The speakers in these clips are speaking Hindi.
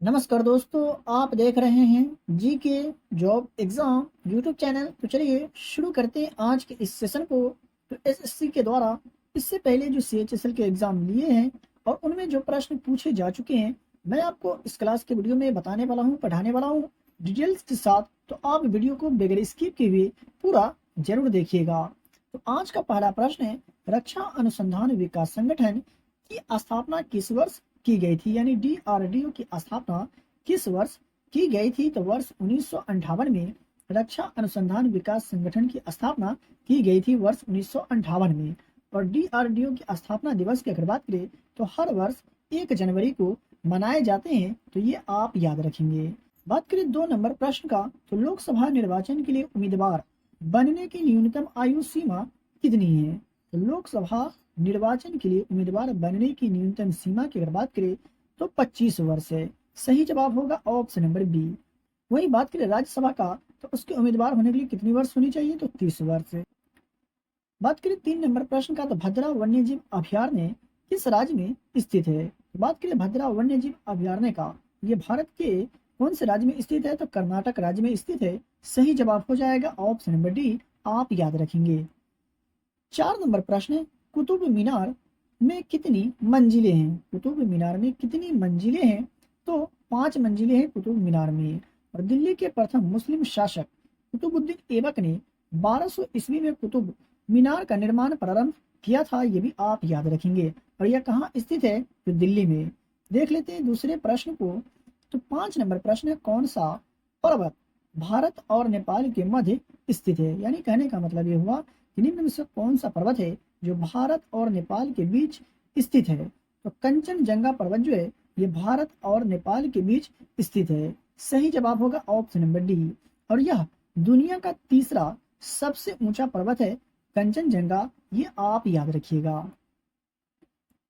नमस्कार दोस्तों, आप देख रहे हैं जी के जॉब एग्जाम यूट्यूब चैनल। तो चलिए शुरू करते हैं आज के इस सेशन को। तो एसएससी के द्वारा इससे पहले जो सीएचएसएल के एग्जाम लिए हैं और उनमें जो प्रश्न पूछे जा चुके हैं, मैं आपको इस क्लास के वीडियो में बताने वाला हूँ, पढ़ाने वाला हूँ डिटेल्स के साथ। तो आप वीडियो को बगैर स्किप किए हुए पूरा जरूर देखिएगा। तो आज का पहला प्रश्न है, रक्षा अनुसंधान विकास संगठन की स्थापना किस वर्ष की गई थी, यानी डीआरडीओ की स्थापना किस वर्ष की गई थी? तो वर्ष 1958 में रक्षा अनुसंधान विकास संगठन की स्थापना की गई थी, वर्ष 1958 में। और डीआरडीओ की स्थापना दिवस की अगर बात करें तो हर वर्ष 1 जनवरी को मनाए जाते हैं, तो ये आप याद रखेंगे। बात करें 2 नंबर प्रश्न का, तो लोकसभा निर्वाचन के लिए उम्मीदवार बनने की न्यूनतम आयु सीमा कितनी है? तो लोकसभा निर्वाचन के लिए उम्मीदवार बनने की न्यूनतम सीमा की अगर बात करें तो 25 वर्ष है। सही जवाब होगा ऑप्शन नंबर बी। वही बात करें राज्यसभा का, तो उसके उम्मीदवार होने के लिए कितनी वर्ष होनी चाहिए? तो 30 वर्ष है। बात करें 3 नंबर प्रश्न का, तो भद्रा वन्यजीव अभयारण्य किस राज्य में स्थित है? तो बात करें भद्रा वन्यजीव अभयारण्य का, ये भारत के कौन से राज्य में स्थित है? तो कर्नाटक राज्य में स्थित है। सही जवाब हो जाएगा ऑप्शन नंबर डी, आप याद रखेंगे। 4 नंबर प्रश्न है, कुतुब मीनार में कितनी मंजिलें हैं? कुतुब मीनार में कितनी मंजिलें हैं? तो 5 मंजिलें हैं कुतुब मीनार में। और दिल्ली के प्रथम मुस्लिम शासक कुतुबुद्दीन ऐबक ने 1200 ईस्वी में कुतुब मीनार का निर्माण प्रारंभ किया था, ये भी आप याद रखेंगे। और यह कहाँ स्थित है? तो दिल्ली में। देख लेते हैं दूसरे प्रश्न को। तो 5 नंबर प्रश्न है, कौन सा पर्वत भारत और नेपाल के मध्य स्थित है? यानी कहने का मतलब ये हुआ कि निम्न में से कौन सा पर्वत है जो भारत और नेपाल के बीच स्थित है? तो कंचनजंगा पर्वत जो है ये भारत और नेपाल के बीच स्थित है। सही जवाब होगा ऑप्शन नंबर डी। और यह दुनिया का तीसरा सबसे ऊंचा पर्वत है कंचनजंगा, ये आप याद रखिएगा।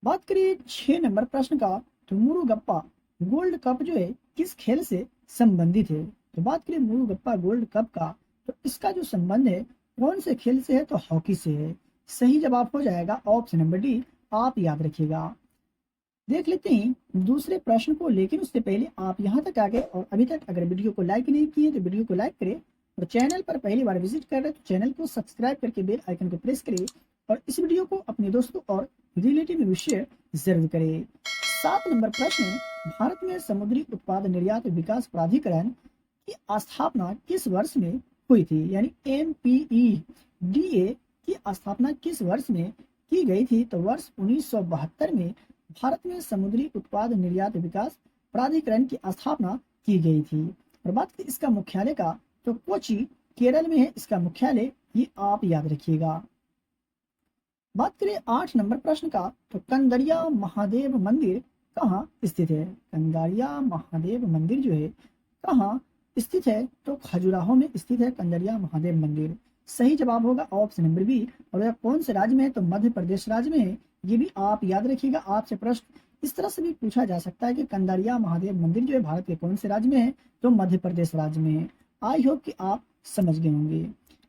बात करिए 6 नंबर प्रश्न का, तो मुरुगप्पा गोल्ड कप जो है किस खेल से संबंधित है? तो बात करें मुरुगप्पा गोल्ड कप का, तो इसका जो संबंध है कौन से खेल से है? तो हॉकी से है। सही जवाब हो जाएगा ऑप्शन नंबर डी, आप याद रखिएगा। देख लेते हैं दूसरे प्रश्न को, लेकिन उससे पहले आप यहाँ तक आ गए और अभी तक अगर वीडियो को लाइक नहीं किए तो वीडियो को लाइक करें, और चैनल पर पहली बार विजिट कर रहे तो चैनल को सब्सक्राइब करके बेल आइकन को प्रेस करें, और इस वीडियो को अपने दोस्तों और रिलेटिव में शेयर जरूर करें। 7 नंबर प्रश्न, भारत में समुद्री उत्पाद निर्यात विकास प्राधिकरण की स्थापना किस वर्ष में हुई थी? यानी MPEDA की स्थापना किस वर्ष में की गई थी? तो वर्ष 1972 में भारत में समुद्री उत्पाद निर्यात विकास प्राधिकरण की स्थापना की गई थी। और बात करें इसका मुख्यालय का, तो कोची केरल में है इसका मुख्यालय, ये आप याद रखिएगा। बात करें 8 नंबर प्रश्न का, तो कंदरिया महादेव मंदिर कहाँ स्थित है? कंदरिया महादेव मंदिर जो है कहाँ स्थित है? तो खजुराहो में स्थित है कंदरिया महादेव मंदिर। सही जवाब होगा ऑप्शन नंबर बी। और यह कौन से राज्य में है? तो मध्य प्रदेश राज्य में है, ये भी आप याद रखिएगा। आपसे प्रश्न इस तरह से भी पूछा जा सकता है कि कंदरिया महादेव मंदिर जो है भारत के कौन से राज्य में है? तो मध्य प्रदेश राज्य में है। आई होप कि आप समझ गए होंगे।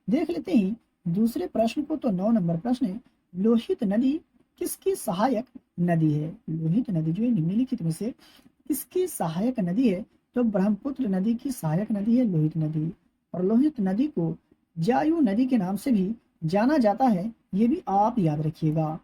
देख लेते हैं दूसरे प्रश्न को। तो 9 नंबर प्रश्न है, लोहित नदी किसकी सहायक नदी है? लोहित नदी जो है निम्नलिखित में से किसकी सहायक नदी है? तो ब्रह्मपुत्र नदी की सहायक नदी है लोहित नदी। और लोहित नदी को जायु नदी के नाम से भी जाना जाता है, ये भी आप याद रखिएगा।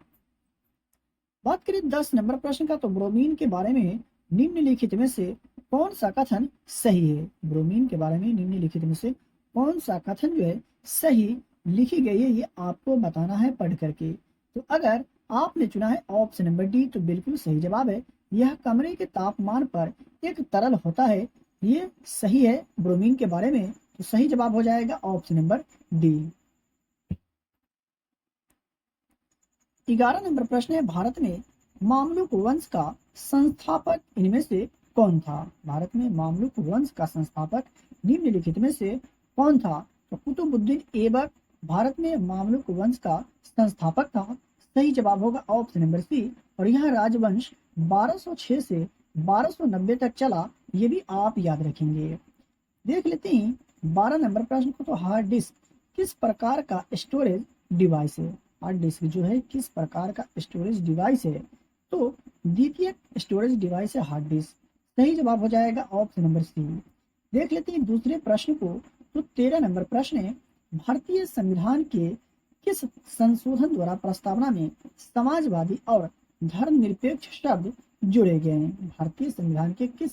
बात करें 10 नंबर प्रश्न का, तो ब्रोमीन के बारे में निम्नलिखित में से कौन सा कथन सही है? ब्रोमीन के बारे में निम्नलिखित में से कौन सा कथन जो है सही लिखी गई है, ये आपको बताना है पढ़ करके। तो अगर आपने चुना है ऑप्शन नंबर डी, तो बिल्कुल सही जवाब है। यह कमरे के तापमान पर एक तरल होता है, ये सही है ब्रोमीन के बारे में। तो सही जवाब हो जाएगा ऑप्शन नंबर डी। 11 नंबर प्रश्न है, भारत में मामलुक वंश का संस्थापक इनमें से कौन था? भारत में मामलुक वंश का संस्थापक निम्नलिखित में से कौन था? तो कुतुबुद्दीन ऐबक भारत में मामलुक वंश का संस्थापक था। सही जवाब होगा ऑप्शन नंबर सी। और यह राजवंश 1206 से 1290 तक चला, ये भी आप याद रखेंगे। देख लेते हैं 12 नंबर प्रश्न को, तो हार्ड डिस्क किस प्रकार का स्टोरेज डिवाइस है? हार्ड डिस्क जो है किस प्रकार का स्टोरेज डिवाइस है? तो द्वितीयक स्टोरेज डिवाइस है हार्ड डिस्क। सही जवाब हो जाएगा ऑप्शन नंबर सी। देख लेते हैं दूसरे प्रश्न को। तो 13 नंबर प्रश्न है, भारतीय संविधान के किस संशोधन द्वारा प्रस्तावना में समाजवादी और धर्मनिरपेक्ष शब्द जोड़े गए हैं? भारतीय संविधान के किस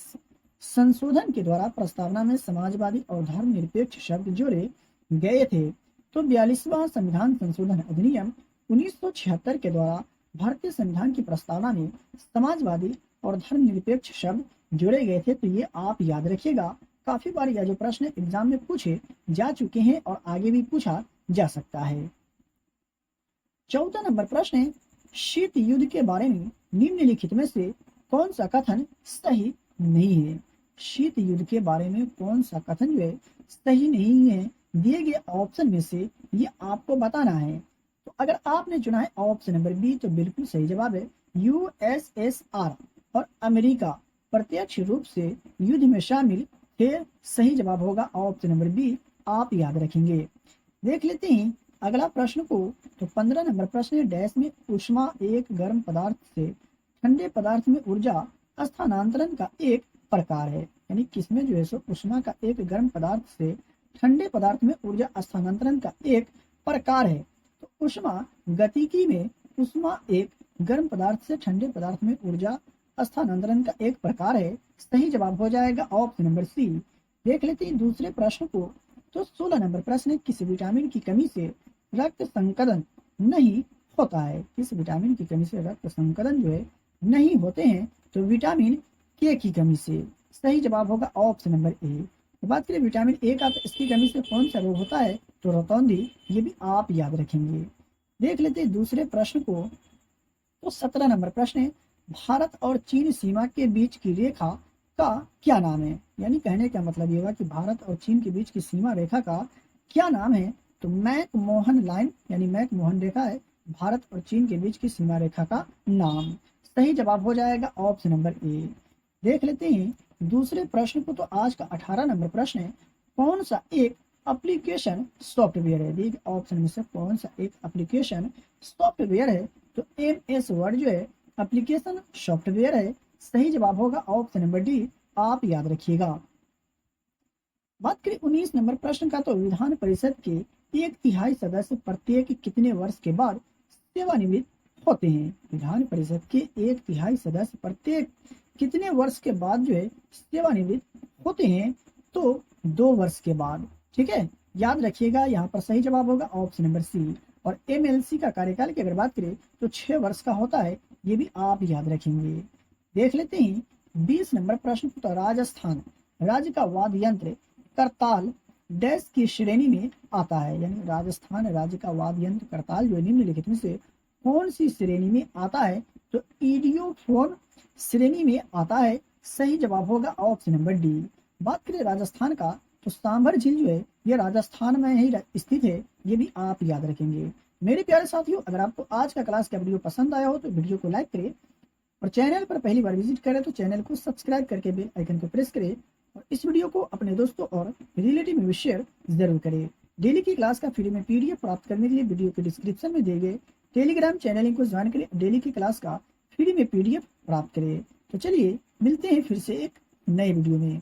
संशोधन के द्वारा प्रस्तावना में समाजवादी और धर्मनिरपेक्ष शब्द जोड़े गए थे? तो 42वां संविधान संशोधन अधिनियम 1976 के द्वारा भारतीय संविधान की प्रस्तावना में समाजवादी और धर्मनिरपेक्ष शब्द जोड़े गए थे। तो ये आप याद रखिएगा, काफी बार यह जो प्रश्न एग्जाम में पूछे जा चुके हैं और आगे भी पूछा जा सकता है। 14 नंबर प्रश्न है, शीत युद्ध के बारे में निम्नलिखित में से कौन सा कथन सही नहीं है? शीत युद्ध के बारे में कौन सा कथन जो है सही नहीं है? दिए गए ऑप्शन में से ये आपको बताना है। तो अगर आपने चुना है ऑप्शन नंबर बी तो बिल्कुल सही जवाब है। यूएसएसआर और अमेरिका प्रत्यक्ष रूप से युद्ध में शामिल थे। सही जवाब होगा ऑप्शन नंबर बी, आप याद रखेंगे। देख लेते हैं अगला प्रश्न को। तो 15 नंबर प्रश्न है, डैश में ऊष्मा एक गर्म पदार्थ से ठंडे पदार्थ में ऊर्जा स्थानांतरण का एक प्रकार है। यानी किसमें जो है सो ऊष्मा का एक गर्म पदार्थ से ठंडे पदार्थ में ऊर्जा स्थानांतरण का एक प्रकार है। तो ऊष्मा गतिकी में ऊष्मा एक गर्म पदार्थ से ठंडे पदार्थ में ऊर्जा स्थानांतरण का एक प्रकार है। सही जवाब हो जाएगा ऑप्शन नंबर सी। देख लेते हैं दूसरे प्रश्न को। तो 16 नंबर प्रश्न है, किस विटामिन की कमी से रक्त संकलन नहीं होता है? किस विटामिन की कमी से रक्त संकलन जो है नहीं होते हैं? तो विटामिन के की कमी से। सही जवाब होगा ऑप्शन नंबर ए। तो बात करें विटामिन ए का, तो इसकी कमी से कौन सा रोग होता है? तो रतौंधी। ये भी आप याद रखेंगे। देख लेते हैं दूसरे प्रश्न को। तो 17 नंबर प्रश्न है, भारत और चीन सीमा के बीच की रेखा का क्या नाम है? यानी कहने का मतलब ये हुआ कि भारत और चीन के बीच की सीमा रेखा का क्या नाम है? तो मैकमोहन लाइन यानी मैकमोहन रेखा है भारत और चीन के बीच की सीमा रेखा का नाम। सही जवाब हो जाएगा ऑप्शन नंबर ए। देख लेते हैं दूसरे प्रश्न को। तो आज का 18 नंबर प्रश्न है, कौन सा एक एप्लीकेशन सॉफ्टवेयर है? देखिए ऑप्शन में से कौन सा एक एप्लीकेशन सॉफ्टवेयर है? तो MS वर्ड जो है एप्लीकेशन सॉफ्टवेयर है। सही जवाब होगा ऑप्शन नंबर डी, आप याद रखिएगा। बात करें 19 नंबर प्रश्न का। तो विधान परिषद के 1/3 सदस्य प्रत्येक कितने वर्ष के बाद सेवानिवृत्त होते हैं? विधान परिषद के 1/3 सदस्य प्रत्येक कितने वर्ष के बाद जो है सेवानिवृत्त होते हैं? तो 2 वर्ष के बाद। ठीक है, याद रखिएगा। यहाँ पर सही जवाब होगा ऑप्शन नंबर सी। और MLC का कार्यकाल की अगर बात करें तो 6 वर्ष का होता है। ये भी आप याद रखेंगे। देख लेते हैं 20 नंबर प्रश्न। तो राजस्थान राज्य का वाद्य यंत्र करताल डैश की श्रेणी में आता है? यानी राजस्थान राज्य का वाद्य यंत्र करताल जो निम्नलिखित में से कौन सी श्रेणी में आता है? तो इडियोफोन श्रेणी में आता है। सही जवाब होगा ऑप्शन नंबर डी। बात करें राजस्थान का, तो सांभर झील जो है ये राजस्थान में ही स्थित है। ये भी आप याद रखेंगे। मेरे प्यारे साथियों, अगर आपको आज का क्लास का वीडियो पसंद आया हो तो वीडियो को लाइक करें और चैनल पर पहली बार विजिट करें तो चैनल को सब्सक्राइब करके बेल आइकन को प्रेस करें और इस वीडियो को अपने दोस्तों और रिलेटिव में शेयर जरूर करें। डेली की क्लास का फ्री में PDF प्राप्त करने के लिए वीडियो के डिस्क्रिप्शन में दिए गए टेलीग्राम चैनल को ज्वाइन करें। डेली की क्लास का फ्री में PDF प्राप्त करें। तो चलिए मिलते हैं फिर से एक नए वीडियो में।